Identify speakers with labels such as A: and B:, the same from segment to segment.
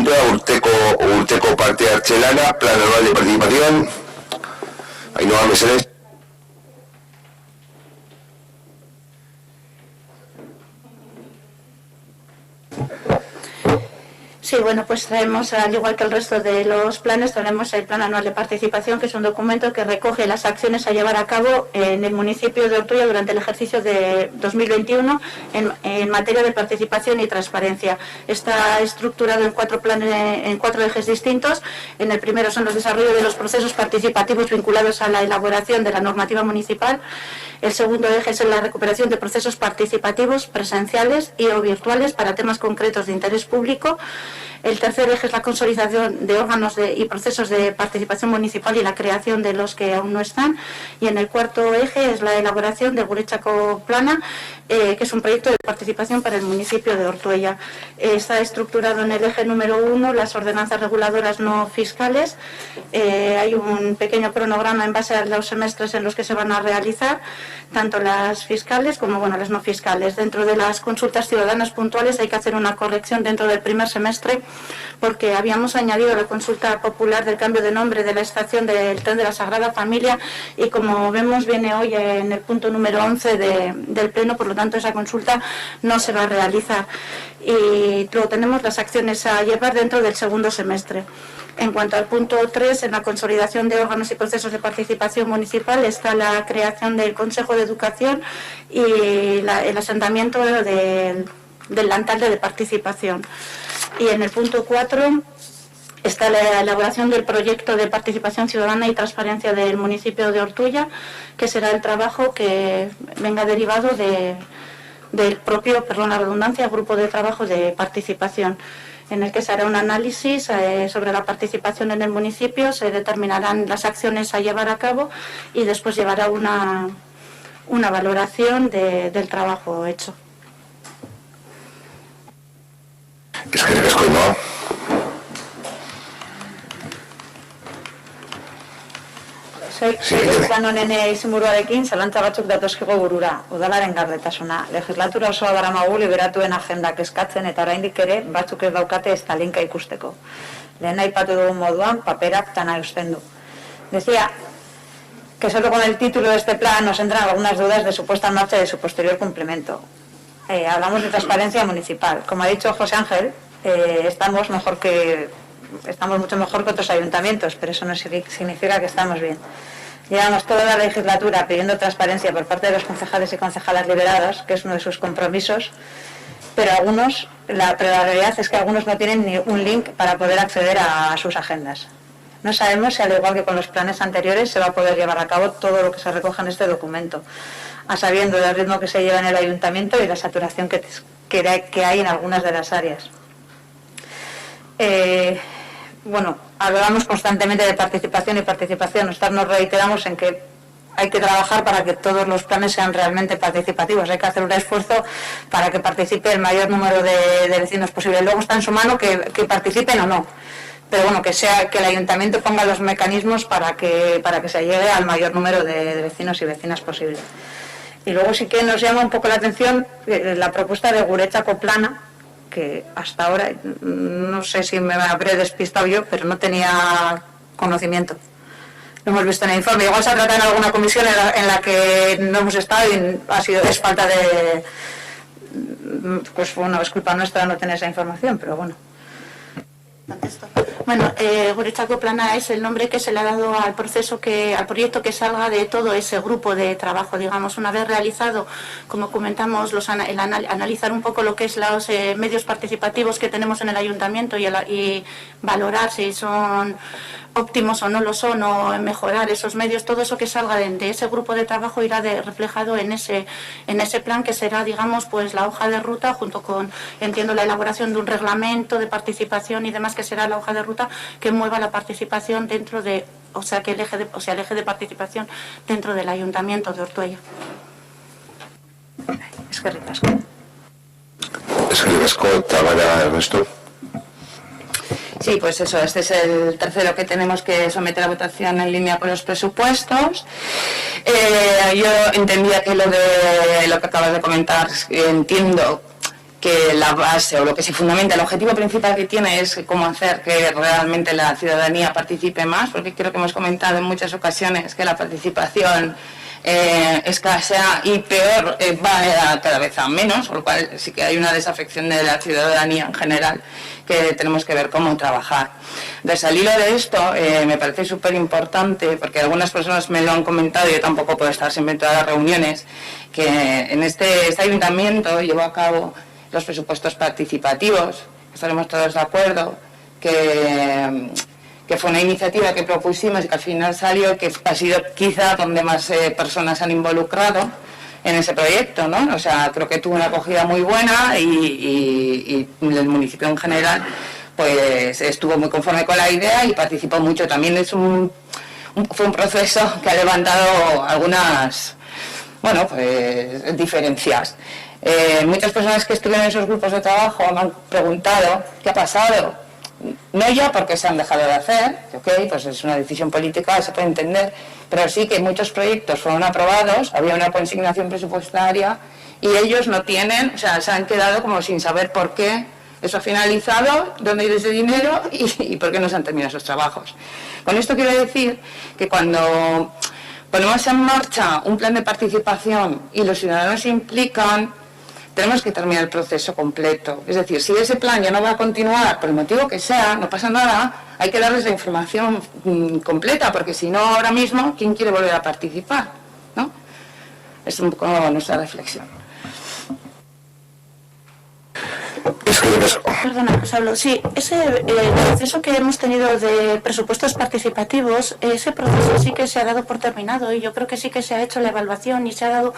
A: pregunta, Urteko parte hartzelana, plan anual de participación. Ainhoa Meseles.
B: Sí, bueno, pues traemos, al igual que el resto de los planes, traemos el Plan Anual de Participación, que es un documento que recoge las acciones a llevar a cabo en el municipio de Ortuella durante el ejercicio de 2021 en materia de participación y transparencia. Está estructurado en 4 planes, en 4 ejes distintos. En el primero son los desarrollos de los procesos participativos vinculados a la elaboración de la normativa municipal. El segundo eje es la recuperación de procesos participativos presenciales y o virtuales para temas concretos de interés público. El tercer eje es la consolidación de órganos y procesos de participación municipal y la creación de los que aún no están. Y en el cuarto eje es la elaboración del Guretzako Plana, que es un proyecto de participación para el municipio de Ortuella. Está estructurado en el eje número 1, las ordenanzas reguladoras no fiscales. Hay un pequeño cronograma en base a los semestres en los que se van a realizar, tanto las fiscales como las no fiscales. Dentro de las consultas ciudadanas puntuales hay que hacer una corrección dentro del primer semestre, porque habíamos añadido la consulta popular del cambio de nombre de la estación del tren de la Sagrada Familia y, como vemos, viene hoy en el punto número 11 del Pleno, por lo tanto esa consulta no se va a realizar. Y luego tenemos las acciones a llevar dentro del segundo semestre. En cuanto al punto 3, en la consolidación de órganos y procesos de participación municipal, está la creación del Consejo de Educación y el asentamiento del alcalde de participación. Y en el punto 4 está la elaboración del proyecto de participación ciudadana y transparencia del municipio de Ortuella, que será el trabajo que venga derivado del propio, perdón la redundancia, grupo de trabajo de participación, en el que se hará un análisis sobre la participación en el municipio, se determinarán las acciones a llevar a cabo y después llevará una valoración del trabajo hecho.
A: Eskerrik asko, Ainhoa.
C: Plan honen izenburuarekin zalantza batzuk datozkigo burura, udalaren gardetasuna. Legislatura osoa daramagu liberatuen agendak eskatzen eta oraindik ere batzuk ez daukate ez talinka ikusteko. Lehen aipatu dugun moduan, paperak tana eusten du. Decía que solo con el título de este plan nos entran algunas dudas de su puesta en marcha y de su posterior cumplimiento. Hablamos de transparencia municipal. Como ha dicho José Ángel, estamos mucho mejor que otros ayuntamientos, pero eso no significa que estamos bien. Llevamos toda la legislatura pidiendo transparencia por parte de los concejales y concejalas liberados, que es uno de sus compromisos, pero la realidad es que algunos no tienen ni un link para poder acceder a sus agendas. No sabemos si, al igual que con los planes anteriores, se va a poder llevar a cabo todo lo que se recoge en este documento, a sabiendo del ritmo que se lleva en el ayuntamiento y la saturación que hay en algunas de las áreas. Hablamos constantemente de participación y participación. Nosotros nos reiteramos en que hay que trabajar para que todos los planes sean realmente participativos. Hay que hacer un esfuerzo para que participe el mayor número de vecinos posible. Luego está en su mano que participen o no. Pero que el ayuntamiento ponga los mecanismos para que se llegue al mayor número de vecinos y vecinas posible. Y luego sí que nos llama un poco la atención la propuesta de Guretzako Plana, que hasta ahora, no sé si me habré despistado yo, pero no tenía conocimiento. Lo hemos visto en el informe. Igual se trata en alguna comisión en la que no hemos estado y es falta de... es culpa nuestra no tener esa información, pero bueno.
B: Guretzako Plana es el nombre que se le ha dado al proceso, al proyecto que salga de todo ese grupo de trabajo, digamos, una vez realizado, como comentamos, analizar un poco lo que es los medios participativos que tenemos en el ayuntamiento y valorar si son óptimos o no lo son, o mejorar esos medios. Todo eso que salga de ese grupo de trabajo irá reflejado en ese plan, que será, digamos, pues la hoja de ruta, junto con, entiendo, la elaboración de un reglamento de participación y demás, que será la hoja de ruta que mueva la participación dentro de, el eje de participación dentro del ayuntamiento de Ortuella.
C: Eskerrik asko.
A: Eskerrik asko, Tamara, Ernesto.
D: Sí, pues eso, este es el tercero que tenemos que someter a votación en línea con los presupuestos. Yo entendía que lo que acabas de comentar, entiendo que la base o lo que se fundamenta, el objetivo principal que tiene es cómo hacer que realmente la ciudadanía participe más, porque creo que hemos comentado en muchas ocasiones que la participación escasea y peor va cada vez a menos, por lo cual sí que hay una desafección de la ciudadanía en general que tenemos que ver cómo trabajar. Entonces, al hilo de esto, me parece súper importante, porque algunas personas me lo han comentado, yo tampoco puedo estar siempre en todas las reuniones, que en este ayuntamiento llevó a cabo los presupuestos participativos, estaremos todos de acuerdo, que fue una iniciativa que propusimos y que al final salió, que ha sido quizá donde más personas han involucrado en ese proyecto, ¿no? O sea, creo que tuvo una acogida muy buena y el municipio en general pues estuvo muy conforme con la idea y participó mucho. También fue un proceso que ha levantado algunas, bueno, pues diferencias. Muchas personas que estuvieron en esos grupos de trabajo me han preguntado qué ha pasado. No ya porque se han dejado de hacer, ok, pues es una decisión política, se puede entender, pero sí que muchos proyectos fueron aprobados, había una consignación presupuestaria y ellos no tienen, o sea, se han quedado como sin saber por qué eso ha finalizado, dónde ha ido ese dinero y por qué no se han terminado esos trabajos. Con esto quiero decir que cuando ponemos en marcha un plan de participación y los ciudadanos se implican, tenemos que terminar el proceso completo. Es decir, si ese plan ya no va a continuar, por el motivo que sea, no pasa nada, hay que darles la información completa, porque si no, ahora mismo, ¿quién quiere volver a participar? ¿No? Es un poco nuestra reflexión.
B: Perdona, Pablo. Sí, ese proceso que hemos tenido de presupuestos participativos, ese proceso sí que se ha dado por terminado y yo creo que sí que se ha hecho la evaluación y se ha dado,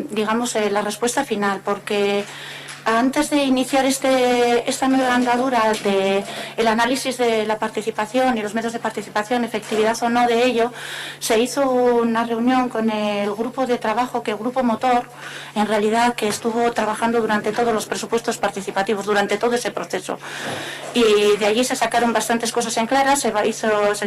B: digamos, la respuesta final, porque antes de iniciar esta nueva andadura del análisis de la participación y los medios de participación, efectividad o no de ello, se hizo una reunión con el grupo de trabajo, que el grupo motor, en realidad, que estuvo trabajando durante todos los presupuestos participativos, durante todo ese proceso. Y de allí se sacaron bastantes cosas en claras, se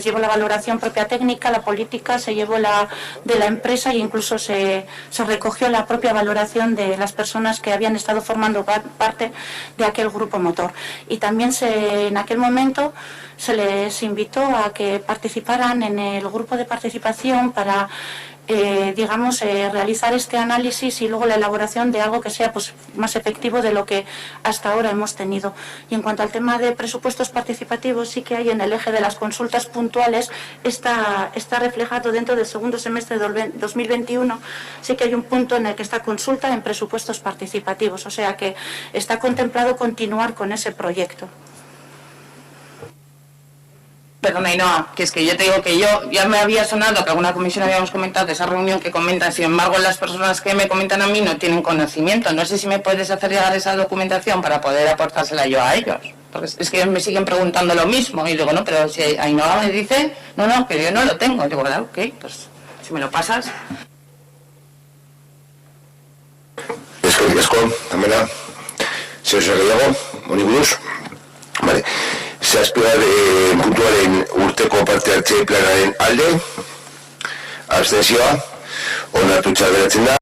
B: llevó la valoración propia técnica, la política, se llevó la de la empresa e incluso se recogió la propia valoración de las personas que habían estado formando parte de aquel grupo motor. Y también en aquel momento se les invitó a que participaran en el grupo de participación para digamos, realizar este análisis y luego la elaboración de algo que sea pues más efectivo de lo que hasta ahora hemos tenido. Y en cuanto al tema de presupuestos participativos, sí que hay en el eje de las consultas puntuales, está reflejado dentro del segundo semestre de 2021, sí que hay un punto en el que está consulta en presupuestos participativos, o sea que está contemplado continuar con ese proyecto.
D: Perdona, Ainhoa, que es que yo te digo que yo ya me había sonado que alguna comisión habíamos comentado de esa reunión que comentan, sin embargo las personas que me comentan a mí no tienen conocimiento. No sé si me puedes hacer llegar esa documentación para poder aportársela yo a ellos, porque es que me siguen preguntando lo mismo y digo, no, pero si Ainhoa me dice, no, que yo no lo tengo. Digo, ¿verdad? Ok, pues si me lo pasas.
A: Eskerrik asko, tamela, zehose gehiago, honi buruz. Vale. Zazpigarren puntuaren urteko parte hartze planaren alde, abstentzioa, onartutzat geratzen da.